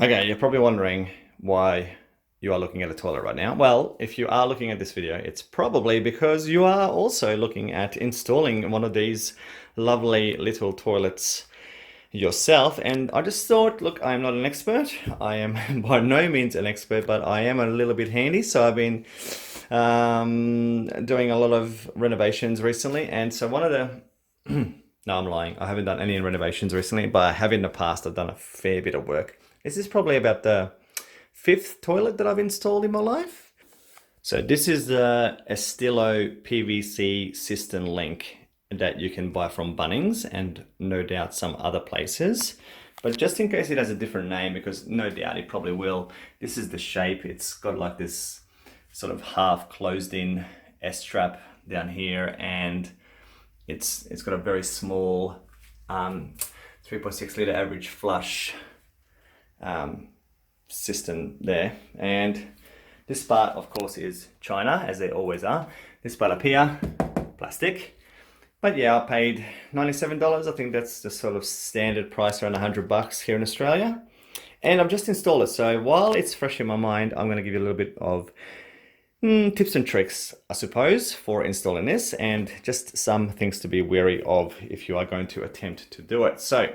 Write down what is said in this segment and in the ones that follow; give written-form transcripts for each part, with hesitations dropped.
Okay, you're probably wondering why you are looking at a toilet right now. Well, if you are looking at this video, it's probably because you are also looking at installing one of these lovely little toilets yourself. And I just thought, look, I'm not an expert. I am by no means an expert, but I am a little bit handy. So I've been doing a lot of renovations recently. And so one of the no, I'm lying. I haven't done any renovations recently, but I have in the past. I've done a fair bit of work. This is probably about the fifth toilet that I've installed in my life. So this is the Estilo PVC Cistern link that you can buy from Bunnings and no doubt some other places. But just in case it has a different name, because no doubt it probably will, this is the shape. It's got like this sort of half closed in S-strap down here, and it's got a very small 3.6 litre average flush cistern there. And this part, of course, is China, as they always are. This part up here, plastic. But yeah, I paid $97. I think that's the sort of standard price, around $100 here in Australia. And I've just installed it. So while it's fresh in my mind, I'm going to give you a little bit of tips and tricks, I suppose, for installing this, and just some things to be wary of if you are going to attempt to do it. So,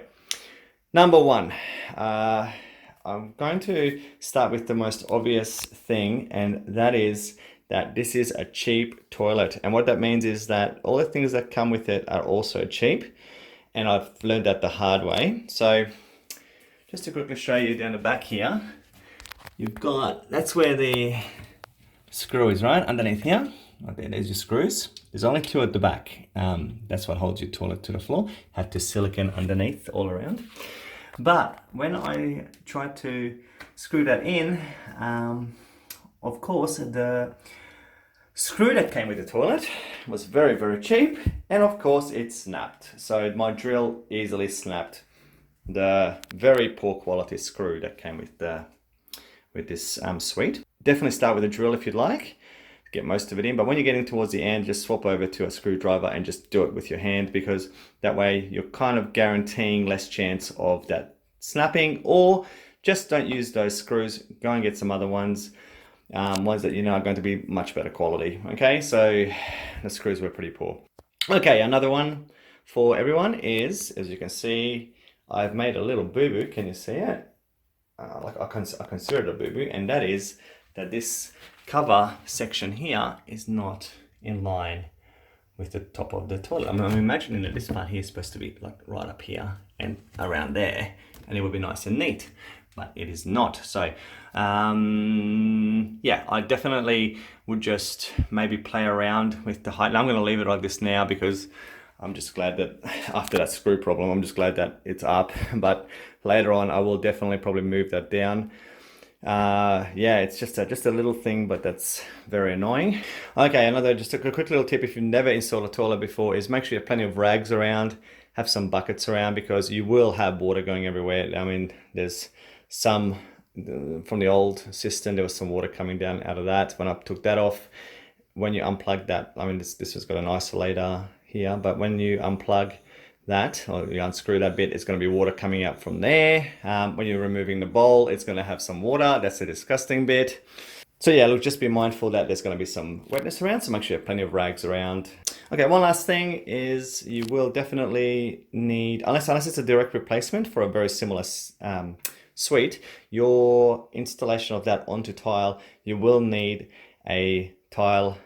number one, I'm going to start with the most obvious thing, and that is that this is a cheap toilet. And what that means is that all the things that come with it are also cheap, and I've learned that the hard way. So, just to quickly show you down the back here, you've got, that's where the screw is, right underneath here. Right there's your screws. There's only two at the back. That's what holds your toilet to the floor. Had to silicone underneath all around. But when I tried to screw that in, of course, the screw that came with the toilet was very, very cheap. And of course, it snapped. So my drill easily snapped the very poor quality screw that came with this suite. Definitely start with a drill if you'd like, get most of it in, but when you're getting towards the end, just swap over to a screwdriver and just do it with your hand, because that way you're kind of guaranteeing less chance of that snapping. Or just don't use those screws, go and get some other ones, ones that you know are going to be much better quality. Okay, so the screws were pretty poor. Okay, another one for everyone is, as you can see, I've made a little boo-boo. Can you see it? Like I consider it a boo-boo, and that is that this cover section here is not in line with the top of the toilet. I'm imagining that this part here is supposed to be like right up here and around there, and it would be nice and neat, but it is not. So yeah, I definitely would just maybe play around with the height. And I'm going to leave it like this now because I'm just glad that after that screw problem, I'm just glad that it's up. But later on, I will definitely probably move that down. Yeah, it's just a little thing, but that's very annoying. Okay, just a quick little tip if you've never installed a toilet before is make sure you have plenty of rags around, have some buckets around, because you will have water going everywhere. I mean, there's some from the old cistern, there was some water coming down out of that. When I took that off, when you unplug that, I mean, this has got an isolator here, but when you unplug that, or you unscrew that bit, it's going to be water coming out from there. When you're removing the bowl, it's going to have some water. That's the disgusting bit. So yeah, look, just be mindful that there's going to be some wetness around, so make sure you have plenty of rags around. Okay, one last thing is you will definitely need, unless it's a direct replacement for a very similar suite, your installation of that onto tile, you will need a tile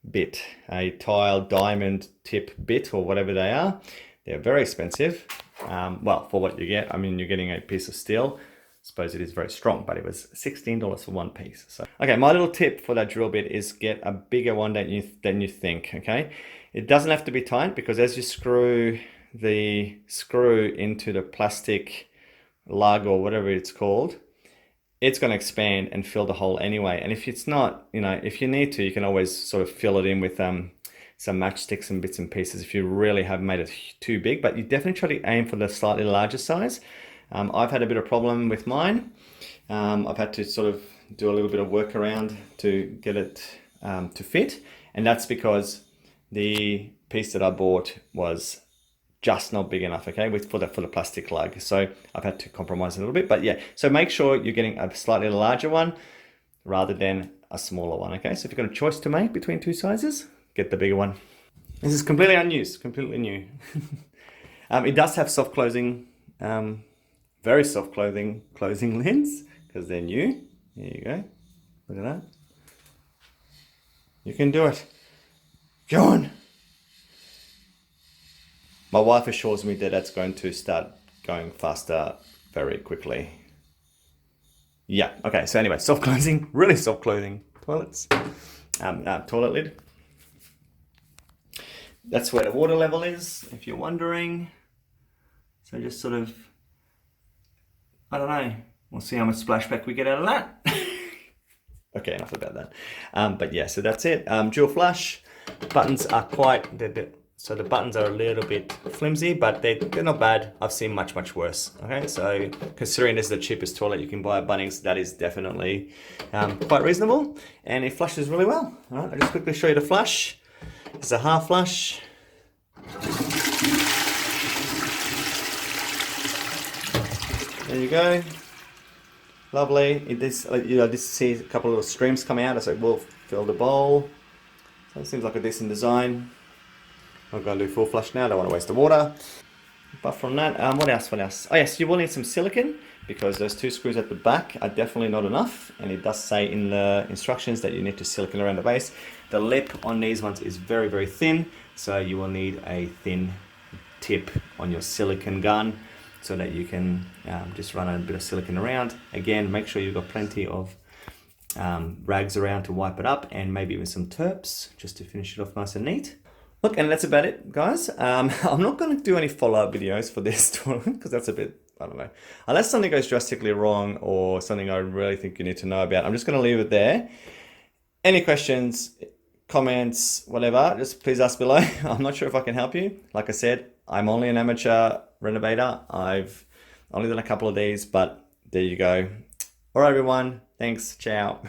bit, a tile diamond tip bit, or whatever they are. They're very expensive. Well, for what you get, I mean, you're getting a piece of steel. I suppose it is very strong, but it was $16 for one piece. So, okay, my little tip for that drill bit is get a bigger one than you think. Okay, it doesn't have to be tight, because as you screw the screw into the plastic lug or whatever it's called, it's going to expand and fill the hole anyway. And if it's not, if you need to, you can always sort of fill it in with some matchsticks and bits and pieces if you really have made it too big. But you definitely try to aim for the slightly larger size. I've had a bit of problem with mine. I've had to sort of do a little bit of work around to get it to fit, and that's because the piece that I bought was just not big enough, okay, for the plastic lug. So I've had to compromise a little bit, but yeah. So make sure you're getting a slightly larger one rather than a smaller one, okay? So if you've got a choice to make between two sizes, get the bigger one. This is completely unused, completely new. It does have soft closing, very soft closing lids because they're new. There you go. Look at that. You can do it. Go on. My wife assures me that that's going to start going faster very quickly. Yeah, okay, so anyway, soft closing, really soft closing toilets. Toilet lid. That's where the water level is, if you're wondering. So just sort of, I don't know, we'll see how much splashback we get out of that. Okay, enough about that. But yeah, so that's it. Dual flush. Buttons are so the buttons are a little bit flimsy, but they're not bad. I've seen much worse. Okay, so considering this is the cheapest toilet you can buy at Bunnings, that is definitely quite reasonable, and it flushes really well. All right, I'll just quickly show you the flush. It's a half flush. There you go. Lovely. This sees a couple of little streams come out as it will fill the bowl. So it seems like a decent design. I'm going to do full flush now, don't want to waste the water. Apart from that, what else? Oh yes, you will need some silicone because those two screws at the back are definitely not enough, and it does say in the instructions that you need to silicone around the base. The lip on these ones is very thin, so you will need a thin tip on your silicone gun so that you can just run a bit of silicone around. Again, make sure you've got plenty of rags around to wipe it up, and maybe even some terps just to finish it off nice and neat. Look, and that's about it, guys. I'm not going to do any follow-up videos for this toilet because that's a bit, I don't know. Unless something goes drastically wrong or something I really think you need to know about, I'm just going to leave it there. Any questions, comments, whatever, just please ask below. I'm not sure if I can help you. Like I said, I'm only an amateur renovator. I've only done a couple of these, but there you go. All right, everyone. Thanks. Ciao.